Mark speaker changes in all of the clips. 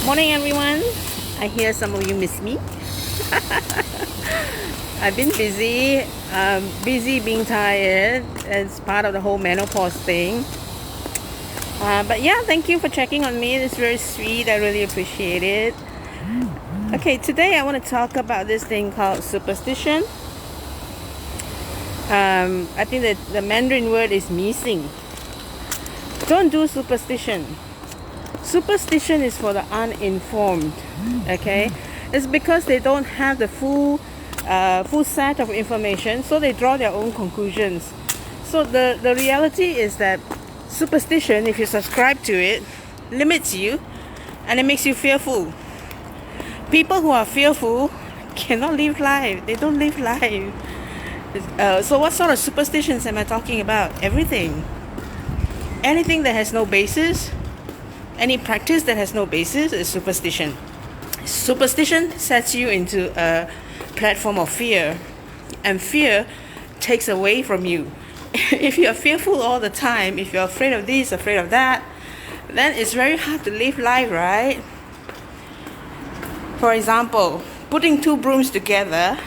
Speaker 1: Morning everyone. I hear some of you miss me. I've been busy, busy being tired. It's part of the whole menopause thing. But yeah, thank you for checking on me. It's very sweet. I really appreciate it. Okay, today I want to talk about this thing called superstition. I think that the Mandarin word is missing. Don't do superstition. Superstition is for the uninformed. Okay, it's because they don't have the full set of information, so they draw their own conclusions. So the reality is that superstition, if you subscribe to it, limits you and it makes you fearful. People who are fearful cannot live life. They don't live life. So what sort of superstitions am I talking about? Everything. Anything that has no basis, any practice that has no basis is superstition. Superstition sets you into a platform of fear, and fear takes away from you. If you are fearful all the time, if you're afraid of this, afraid of that, then it's very hard to live life, right? For example, putting two brooms together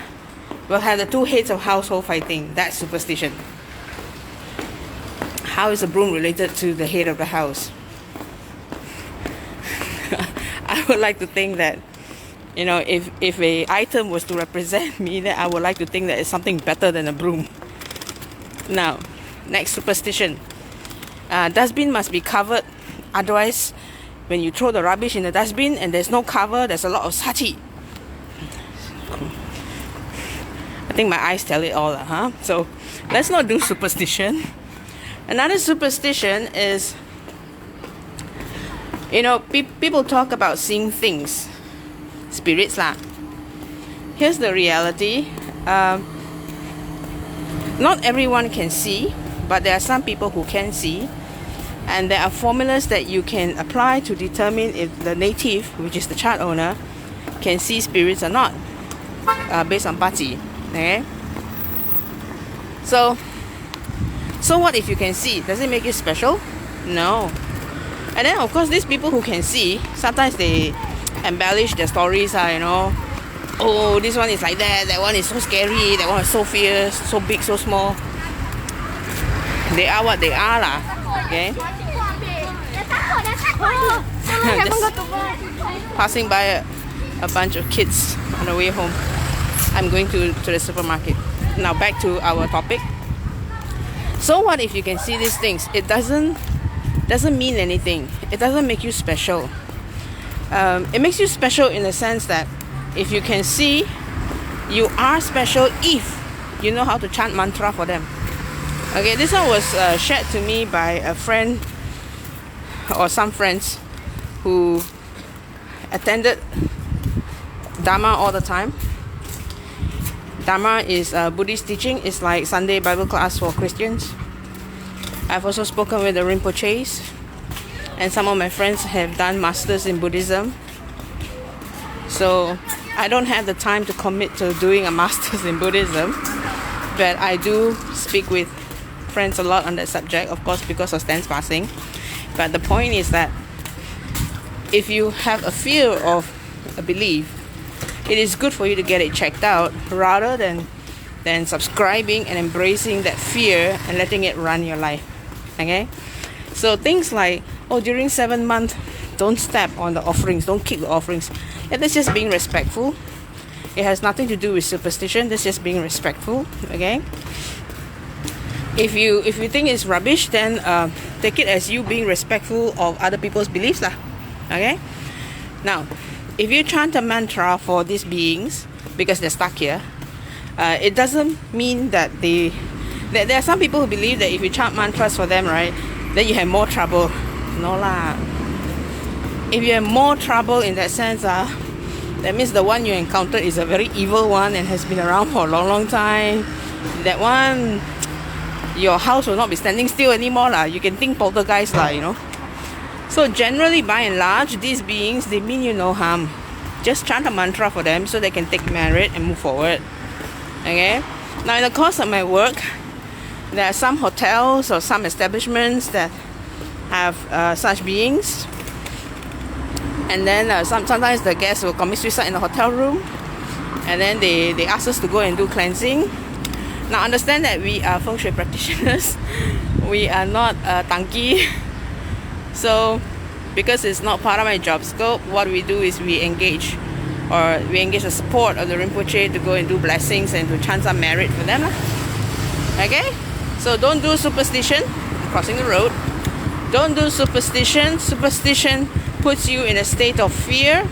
Speaker 1: will have the two heads of household fighting. That's superstition. How is a broom related to the head of the house? I would like to think that, if a item was to represent me, then I would like to think that it's something better than a broom. Now, next superstition. Dustbin must be covered. Otherwise, when you throw the rubbish in the dustbin and there's no cover, there's a lot of sati. I think my eyes tell it all, huh? So, let's not do superstition. Another superstition is, people talk about seeing things, spirits lah. Here's the reality. Not everyone can see, but there are some people who can see, and there are formulas that you can apply to determine if the native, which is the chart owner, can see spirits or not, based on Bazi. Okay. So what if you can see? Does it make you special? No. And then of course these people who can see, sometimes they embellish their stories, oh, this one is like that one is so scary, that one is so fierce, so big, so small. They are what they are lah. Okay. Just passing by a bunch of kids on the way home. I'm going to the supermarket. Now back to our topic. So what if you can see these things? It doesn't mean anything. It doesn't make you special. It makes you special in the sense that if you can see, you are special if you know how to chant mantra for them. Okay, this one was shared to me by a friend or some friends who attended Dharma all the time. Dharma is Buddhist teaching. It's like Sunday Bible class for Christians. I've also spoken with the Rinpoches, and some of my friends have done masters in Buddhism. So I don't have the time to commit to doing a masters in Buddhism, but I do speak with friends a lot on that subject, of course, because of Stan's passing. But the point is that if you have a fear of a belief, it is good for you to get it checked out rather than subscribing and embracing that fear and letting it run your life. Okay? So things like, during 7 months, don't step on the offerings, don't kick the offerings. Yeah, that's just being respectful. It has nothing to do with superstition. That's just being respectful. Okay? If you think it's rubbish, then take it as you being respectful of other people's beliefs lah. Okay? Now, if you chant a mantra for these beings because they're stuck here, it doesn't mean that there are some people who believe that if you chant mantras for them, right, then you have more trouble. No lah. If you have more trouble in that sense, that means the one you encountered is a very evil one and has been around for a long time. That one, your house will not be standing still anymore lah. You can think poltergeist lah, So generally, by and large, these beings, they mean you no harm. Just chant a mantra for them so they can take merit and move forward. Okay? Now, in the course of my work, there are some hotels or some establishments that have such beings. And then sometimes the guests will commit suicide in the hotel room, and then they ask us to go and do cleansing. Now understand that we are Feng Shui practitioners. We are not tanki. So because it's not part of my job scope, what we do is we engage the support of the Rinpoche to go and do blessings and to chant some merit for them. Okay? So don't do superstition, crossing the road. Don't do superstition. Superstition puts you in a state of fear,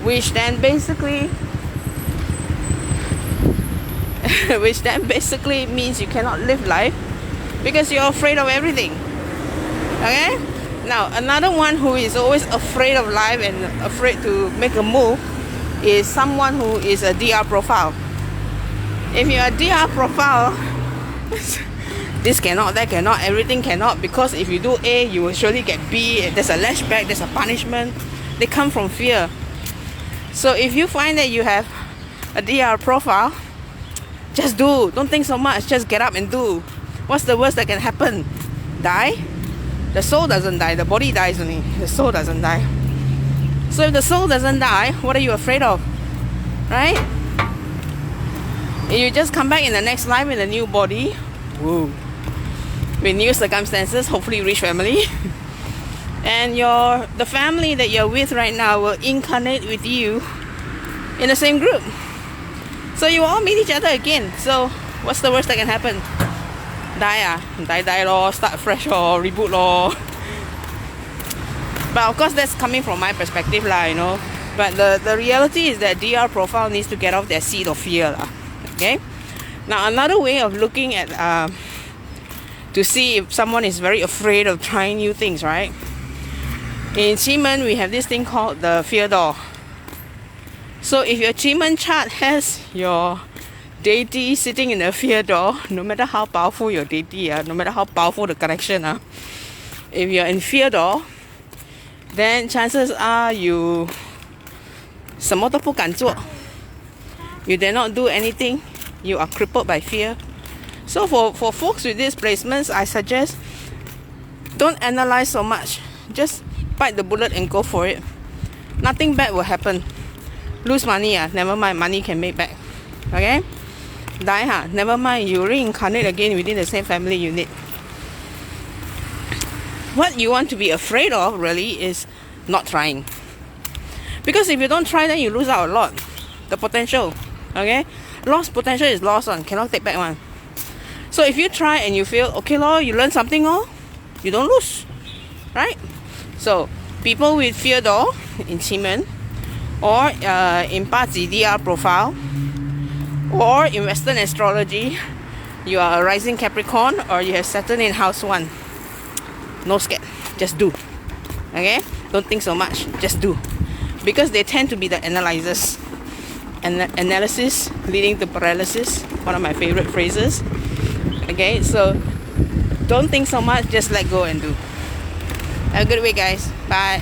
Speaker 1: which then basically means you cannot live life because you're afraid of everything. Okay? Now, another one who is always afraid of life and afraid to make a move is someone who is a DR profile. If you're a DR profile, this cannot, that cannot, everything cannot, because if you do A, you will surely get B. There's a lashback, there's a punishment. They come from fear. So if you find that you have a DR profile, just do. Don't think so much. Just get up and do. What's the worst that can happen? Die? The soul doesn't die. The body dies only. The soul doesn't die. So if the soul doesn't die, what are you afraid of? Right? You just come back in the next life in a new body. Woo. With new circumstances, hopefully rich family. And the family that you're with right now will incarnate with you in the same group. So you all meet each other again. So what's the worst that can happen? Die lor, start fresh or reboot lor. But of course that's coming from my perspective lah, you know. But the reality is that DR profile needs to get off their seat of fear lah. Okay? Now another way of looking at to see if someone is very afraid of trying new things, right? In QiMen we have this thing called the fear door. So if your QiMen chart has your deity sitting in the fear door, no matter how powerful your deity, no matter how powerful the connection, if you're in fear door, then chances are you 什么都不敢做. You dare not do anything. You are crippled by fear. So for folks with these placements, I suggest don't analyze so much. Just bite the bullet and go for it. Nothing bad will happen. Lose money, never mind, money can make back. Okay? Die, never mind, you reincarnate again within the same family unit. What you want to be afraid of really is not trying. Because if you don't try, then you lose out a lot. The potential. Okay? Lost potential is lost one, cannot take back one. So if you try and you fail, okay lor, you learn something lor, you don't lose. Right? So people with fear door in QiMen, or in Bazi DR profile, or in Western astrology, you are a rising Capricorn or you have Saturn in house 1. No scared, just do. Okay? Don't think so much, just do. Because they tend to be the analyzers. And analysis leading to paralysis, one of my favorite phrases. Okay, so don't think so much, just let go and do. Have a good week, guys. Bye.